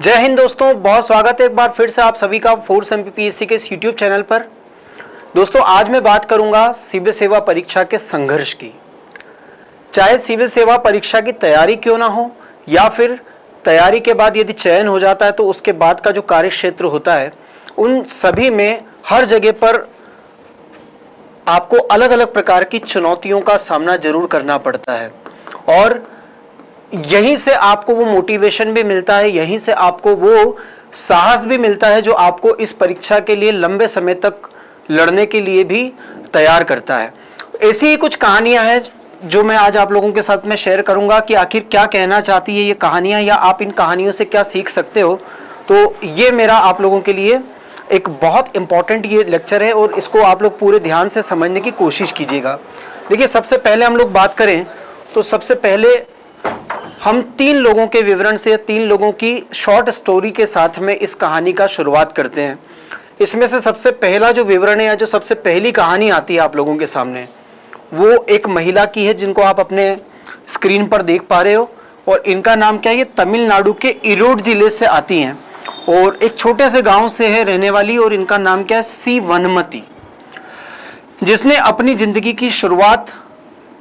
जय हिंद दोस्तों, बहुत स्वागत है एक बार फिर से आप सभी का फोर्स एमपीपीएससी के इस यूट्यूब चैनल पर। दोस्तों आज मैं बात करूंगा सिविल सेवा परीक्षा के संघर्ष की। चाहे सिविल सेवा परीक्षा की तैयारी क्यों ना हो या फिर तैयारी के बाद यदि चयन हो जाता है तो उसके बाद का जो कार्य क्षेत्र होता है, उन सभी में हर जगह पर आपको अलग अलग प्रकार की चुनौतियों का सामना जरूर करना पड़ता है और यहीं से आपको वो मोटिवेशन भी मिलता है, यहीं से आपको वो साहस भी मिलता है जो आपको इस परीक्षा के लिए लंबे समय तक लड़ने के लिए भी तैयार करता है। ऐसी ही कुछ कहानियां हैं जो मैं आज आप लोगों के साथ में शेयर करूंगा कि आखिर क्या कहना चाहती है ये कहानियां या आप इन कहानियों से क्या सीख सकते हो। तो ये मेरा आप लोगों के लिए एक बहुत इंपॉर्टेंट ये लेक्चर है और इसको आप लोग पूरे ध्यान से समझने की कोशिश कीजिएगा। देखिए, सबसे पहले हम लोग बात करें तो सबसे पहले हम 3 लोगों के विवरण से 3 लोगों की शॉर्ट स्टोरी के साथ में इस कहानी का शुरुआत करते हैं। इसमें से सबसे पहला जो विवरण है या जो सबसे पहली कहानी आती है आप लोगों के सामने, वो एक महिला की है जिनको आप अपने स्क्रीन पर देख पा रहे हो और इनका नाम क्या है, ये तमिलनाडु के इरोड जिले से आती हैं और एक छोटे से गांव से है रहने वाली और इनका नाम क्या है, सी वनमती, जिसने अपनी जिंदगी की शुरुआत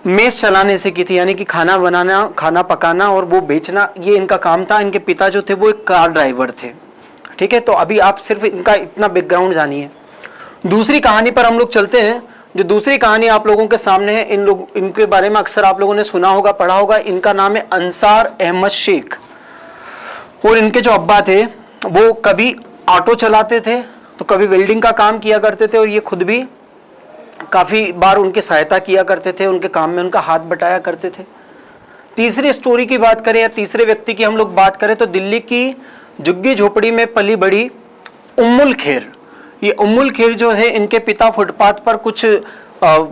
मेस चलाने से की थी, यानी कि खाना बनाना, खाना पकाना और वो बेचना, ये इनका काम था। इनके पिता जो थे वो एक कार ड्राइवर थे। ठीक है, तो अभी आप सिर्फ इनका इतना बैकग्राउंड जानिए। दूसरी कहानी पर हम लोग चलते हैं। जो दूसरी कहानी आप लोगों के सामने है, इनके बारे में अक्सर आप लोगों ने सुना होगा, पढ़ा होगा। इनका नाम है अंसार अहमद शेख और इनके जो अब्बा थे वो कभी ऑटो चलाते थे तो कभी वेल्डिंग का काम किया करते थे और ये खुद भी काफी बार उनकी सहायता किया करते थे, उनके काम में उनका हाथ बटाया करते थे। तीसरी स्टोरी की बात करें या तीसरे व्यक्ति की हम लोग बात करें तो दिल्ली की झुग्गी झोपड़ी में पली बड़ी उम्मुल खेर। ये उम्मुल खेर जो है, इनके पिता फुटपाथ पर कुछ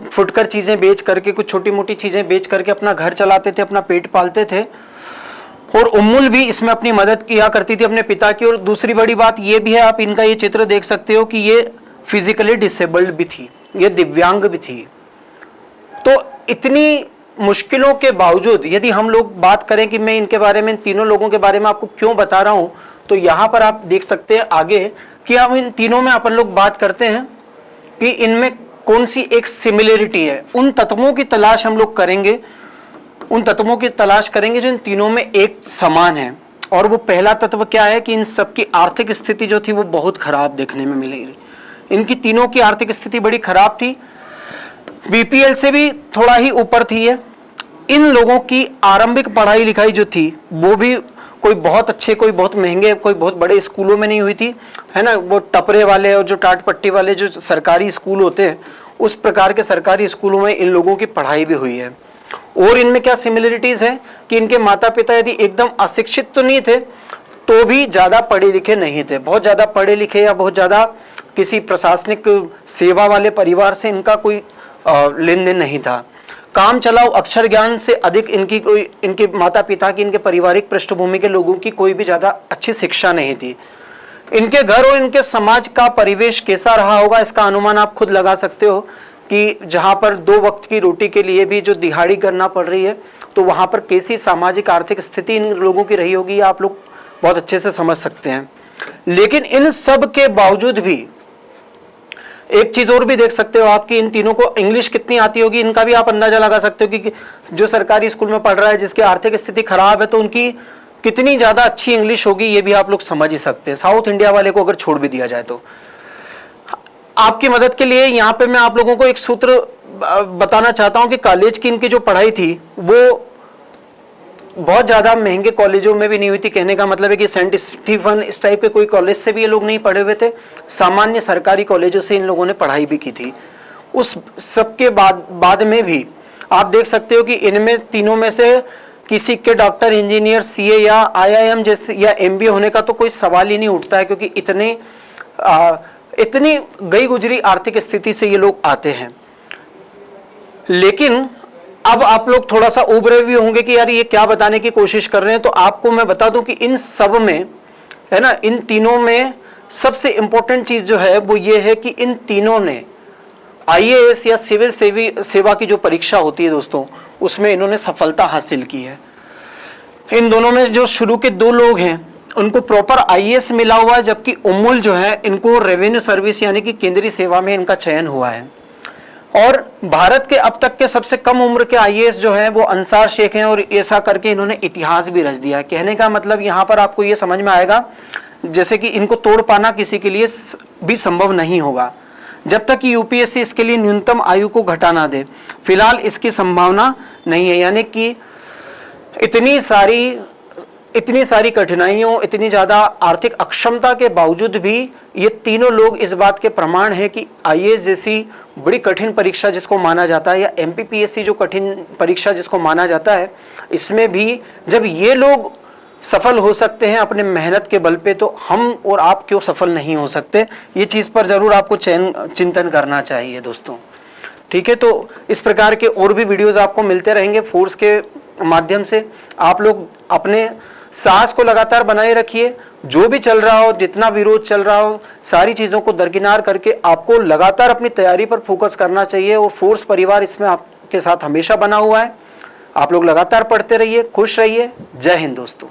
फुटकर चीजें बेच करके, कुछ छोटी मोटी चीजें बेच करके अपना घर चलाते थे, अपना पेट पालते थे और उम्मुल भी इसमें अपनी मदद किया करती थी अपने पिता की। और दूसरी बड़ी बात ये भी है, आप इनका ये चित्र देख सकते हो कि ये फिजिकली डिसेबल्ड भी थी, ये दिव्यांग भी थी। तो इतनी मुश्किलों के बावजूद यदि हम लोग बात करें कि मैं इनके बारे में, इन तीनों लोगों के बारे में आपको क्यों बता रहा हूं, तो यहां पर आप देख सकते हैं आगे कि हम इन तीनों में अपन लोग बात करते हैं कि इनमें कौन सी एक सिमिलरिटी है। उन तत्वों की तलाश हम लोग करेंगे, उन तत्वों की तलाश करेंगे जो इन तीनों में एक समान है। और वो पहला तत्व क्या है कि इन सबकी आर्थिक स्थिति जो थी वो बहुत खराब देखने में मिलेगी। इनकी तीनों की आर्थिक स्थिति बड़ी खराब थी, बीपीएल से भी थोड़ा ही ऊपर थी ये। इन लोगों की आरंभिक पढ़ाई लिखाई जो थी वो भी कोई बहुत अच्छे, कोई बहुत महंगे, कोई बहुत बड़े स्कूलों में नहीं हुई थी, है ना। वो टपरे वाले और जो टाट पट्टी वाले जो सरकारी स्कूल होते हैं, उस प्रकार के सरकारी स्कूलों में इन लोगों की पढ़ाई भी हुई है। और इनमें क्या सिमिलरिटीज है कि इनके माता पिता यदि एकदम अशिक्षित तो नहीं थे तो भी ज्यादा पढ़े लिखे नहीं थे। बहुत ज्यादा पढ़े लिखे या बहुत ज्यादा किसी प्रशासनिक सेवा वाले परिवार से इनका कोई लेन देन नहीं था। काम चलाओ अक्षर ज्ञान से अधिक इनकी कोई, इनके माता पिता की, इनके पारिवारिक पृष्ठभूमि के लोगों की कोई भी ज्यादा अच्छी शिक्षा नहीं थी। इनके घर और इनके समाज का परिवेश कैसा रहा होगा इसका अनुमान आप खुद लगा सकते हो कि जहां पर 2 वक्त की रोटी के लिए भी जो दिहाड़ी करना पड़ रही है, तो वहां पर कैसी सामाजिक आर्थिक स्थिति इन लोगों की रही होगी, आप लोग बहुत अच्छे से समझ सकते हैं। लेकिन इन सब के बावजूद भी एक चीज और भी देख सकते हो आप कि इन तीनों को इंग्लिश कितनी आती होगी, इनका भी आप अंदाजा लगा सकते हो कि जो सरकारी स्कूल में पढ़ रहा है जिसकी आर्थिक स्थिति खराब है तो उनकी कितनी ज्यादा अच्छी इंग्लिश होगी, ये भी आप लोग समझ ही सकते हैं। साउथ इंडिया वाले को अगर छोड़ भी दिया जाए तो। आपकी मदद के लिए यहाँ पे मैं आप लोगों को एक सूत्र बताना चाहता हूँ कि कॉलेज की इनकी जो पढ़ाई थी वो बहुत ज्यादा महंगे कॉलेजों में भी नहीं हुई थी। कहने का मतलब है कि सेंट स्टीफन इस टाइप के कोई कॉलेज से भी ये लोग नहीं पढ़े हुए थे, सामान्य सरकारी कॉलेजों से इन लोगों ने पढ़ाई भी की थी। उस सब के बाद में भी आप देख सकते हो कि इनमें तीनों में से किसी के डॉक्टर, इंजीनियर, सीए या आईआईएम जैसे या एमबीए होने का तो कोई सवाल ही नहीं उठता है, क्योंकि इतनी गई गुजरी आर्थिक स्थिति से ये लोग आते हैं। लेकिन अब आप लोग थोड़ा सा उब रहे भी होंगे कि यार ये क्या बताने की कोशिश कर रहे हैं, तो आपको मैं बता दूं कि इन सब में, है ना, इन तीनों में सबसे इंपॉर्टेंट चीज जो है वो ये है कि इन तीनों ने आईएएस या सिविल सेवा की जो परीक्षा होती है दोस्तों, उसमें इन्होंने सफलता हासिल की है। इन दोनों में जो शुरू के 2 लोग हैं उनको प्रॉपर आईएएस मिला हुआ है, जबकि उम्मुल जो है इनको रेवेन्यू सर्विस यानी कि केंद्रीय सेवा में इनका चयन हुआ है। और भारत के अब तक के सबसे कम उम्र के आईएएस जो है वो अंसार शेख हैं, और ऐसा करके इन्होंने इतिहास भी रच दिया है। कहने का मतलब यहाँ पर आपको ये समझ में आएगा जैसे कि इनको तोड़ पाना किसी के लिए भी संभव नहीं होगा जब तक कि यूपीएससी इसके लिए न्यूनतम आयु को घटा ना दे। फिलहाल इसकी संभावना नहीं है, यानी कि इतनी सारी कठिनाइयों, इतनी ज़्यादा आर्थिक अक्षमता के बावजूद भी ये तीनों लोग इस बात के प्रमाण हैं कि आईएएस जैसी बड़ी कठिन परीक्षा जिसको माना जाता है, या एमपीपीएससी जो कठिन परीक्षा जिसको माना जाता है, इसमें भी जब ये लोग सफल हो सकते हैं अपने मेहनत के बल पे, तो हम और आप क्यों सफल नहीं हो सकते? ये चीज़ पर ज़रूर आपको चिंतन करना चाहिए दोस्तों। ठीक है, तो इस प्रकार के और भी वीडियोज़ आपको मिलते रहेंगे फोर्स के माध्यम से। आप लोग अपने साहस को लगातार बनाए रखिए। जो भी चल रहा हो, जितना विरोध चल रहा हो, सारी चीज़ों को दरकिनार करके आपको लगातार अपनी तैयारी पर फोकस करना चाहिए, और फोर्स परिवार इसमें आपके साथ हमेशा बना हुआ है। आप लोग लगातार पढ़ते रहिए, खुश रहिए। जय हिंद दोस्तों।